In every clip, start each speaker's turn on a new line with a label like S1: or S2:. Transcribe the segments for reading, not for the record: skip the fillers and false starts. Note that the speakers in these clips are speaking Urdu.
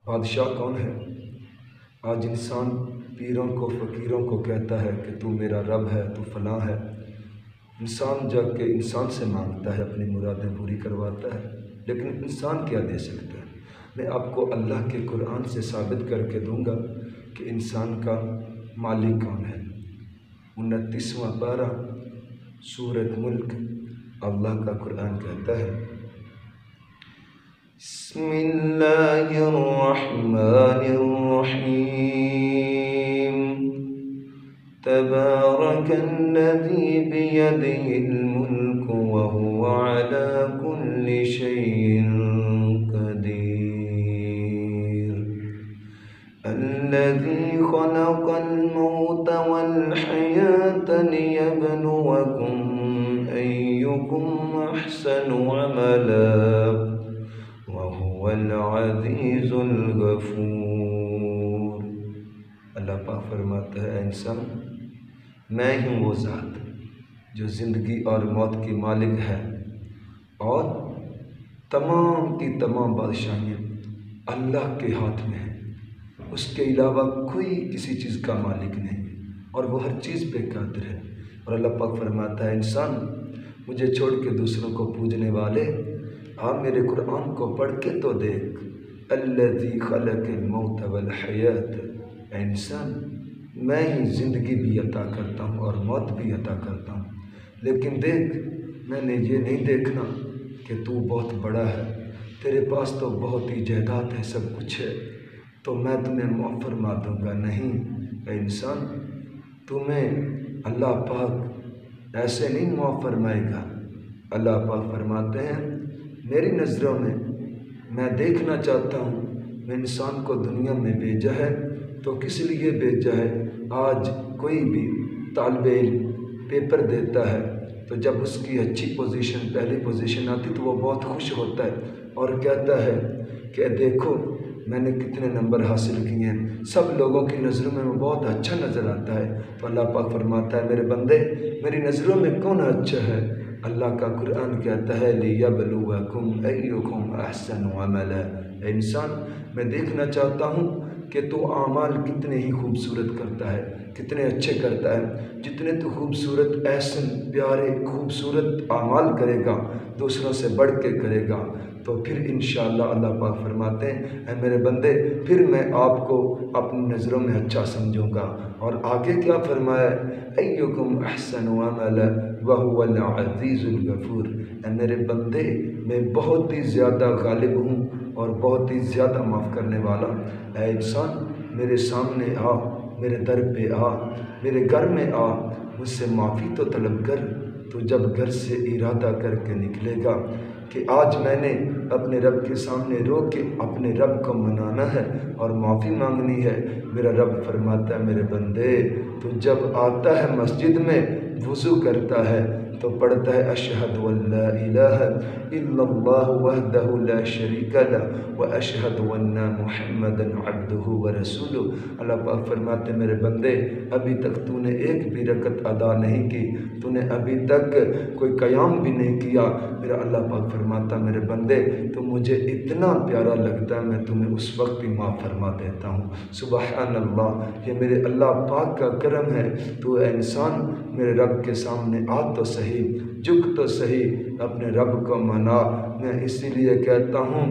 S1: بادشاہ کون ہے؟ آج انسان پیروں کو فقیروں کو کہتا ہے کہ تو میرا رب ہے، تو فلاں ہے۔ انسان جا کے انسان سے مانگتا ہے، اپنی مرادیں پوری کرواتا ہے، لیکن انسان کیا دے سکتا ہے؟ میں آپ کو اللہ کے قرآن سے ثابت کر کے دوں گا کہ انسان کا مالک کون ہے۔ 29واں پارہ سورۃ ملک، اللہ کا قرآن کہتا ہے بسم اللہ الرحمن الرحیم تبارک الذی بیدہ الملک وہو علی کل شیء قدیر الذی خلق الموت والحیاة لیبلوکم ایکم احسن عملا وَهُوَ الْعَزِيزُ الْغَفُورُ۔ اللہ پاک فرماتا ہے اے انسان، میں ہوں وہ ذات جو زندگی اور موت کی مالک ہے، اور تمام کی تمام بادشاہیاں اللہ کے ہاتھ میں ہیں، اس کے علاوہ کوئی کسی چیز کا مالک نہیں، اور وہ ہر چیز پہ قادر ہے۔ اور اللہ پاک فرماتا ہے انسان، مجھے چھوڑ کے دوسروں کو پوجنے والے، آپ میرے قرآن کو پڑھ کے تو دیکھ، الذی خلق الموت والحیات، اے انسان میں ہی زندگی بھی عطا کرتا ہوں اور موت بھی عطا کرتا ہوں، لیکن دیکھ میں نے یہ نہیں دیکھنا کہ تو بہت بڑا ہے، تیرے پاس تو بہت ہی جائیداد ہے، سب کچھ ہے، تو میں تمہیں معاف فرما دوں گا۔ نہیں اے انسان، تمہیں اللہ پاک ایسے نہیں معاف فرمائے گا۔ اللہ پاک فرماتے ہیں میری نظروں میں دیکھنا چاہتا ہوں، میں انسان کو دنیا میں بھیجا ہے تو کس لیے بھیجا ہے؟ آج کوئی بھی طالب علم پیپر دیتا ہے تو جب اس کی اچھی پوزیشن، پہلی پوزیشن آتی تو وہ بہت خوش ہوتا ہے اور کہتا ہے کہ دیکھو میں نے کتنے نمبر حاصل کیے ہیں، سب لوگوں کی نظروں میں وہ بہت اچھا نظر آتا ہے۔ تو اللہ پاک فرماتا ہے میرے بندے میری نظروں میں کون اچھا ہے؟ اللہ کا قرآن کہتا ہے لِيَبْلُوَكُمْ أَيُّكُمْ أَحْسَنُ عَمَلًا، اے انسان میں دیکھنا چاہتا ہوں کہ تو اعمال کتنے ہی خوبصورت کرتا ہے، کتنے اچھے کرتا ہے۔ جتنے تو خوبصورت، احسن، پیارے، خوبصورت اعمال کرے گا، دوسروں سے بڑھ کے کرے گا، تو پھر انشاءاللہ اللہ پاک فرماتے ہیں اے میرے بندے پھر میں آپ کو اپنی نظروں میں اچھا سمجھوں گا۔ اور آگے کیا فرمایا؟ ایکم احسن عملا وہو العزیز الغفور، اے میرے بندے میں بہت ہی زیادہ غالب ہوں اور بہت ہی زیادہ معاف کرنے والا۔ اے انسان میرے سامنے آ، میرے در پہ آ، میرے گھر میں آ، مجھ سے معافی تو طلب کر۔ تو جب گھر سے ارادہ کر کے نکلے گا کہ آج میں نے اپنے رب کے سامنے رو کے اپنے رب کو منانا ہے اور معافی مانگنی ہے، میرا رب فرماتا ہے میرے بندے تو جب آتا ہے مسجد میں وضو کرتا ہے تو پڑھتا ہے اشہد ان لا الہ الا اللہ وحدہ لا شریک لہ واشہد ان محمدا عبدہ ورسولہ۔ اللہ پاک فرماتے ہیں میرے بندے ابھی تک تو نے ایک بھی رکعت ادا نہیں کی، تو نے ابھی تک کوئی قیام بھی نہیں کیا، میرا اللہ پاک فرماتا میرے بندے تو مجھے اتنا پیارا لگتا ہے میں تمہیں اس وقت بھی معاف فرما دیتا ہوں۔ سبحان اللہ، یہ میرے اللہ پاک کا کرم ہے۔ تو اے انسان میرے رب کے سامنے آ تو صحیح، جھک تو صحیح، اپنے رب کو منا۔ میں اسی لیے کہتا ہوں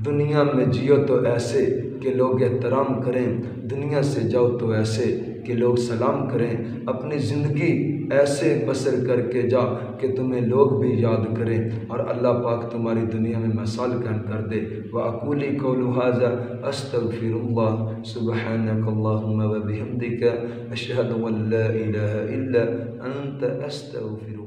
S1: دنیا میں جیو تو ایسے کہ لوگ احترام کریں، دنیا سے جاؤ تو ایسے کہ لوگ سلام کریں، اپنی زندگی ایسے بسر کر کے جا کہ تمہیں لوگ بھی یاد کریں اور اللہ پاک تمہاری دنیا میں مثال قائم کر دے۔ وَأَقُولُ قَوْلُ هَٰذَا أَسْتَغْفِرُ اللَّهَ سُبْحَانَكَ اللَّهُمَّ وَبِحَمْدِكَ أَشْهَدُ أَن لَّا إِلَٰهَ إِلَّا أَنتَ أَسْتَغْفِرُكَ۔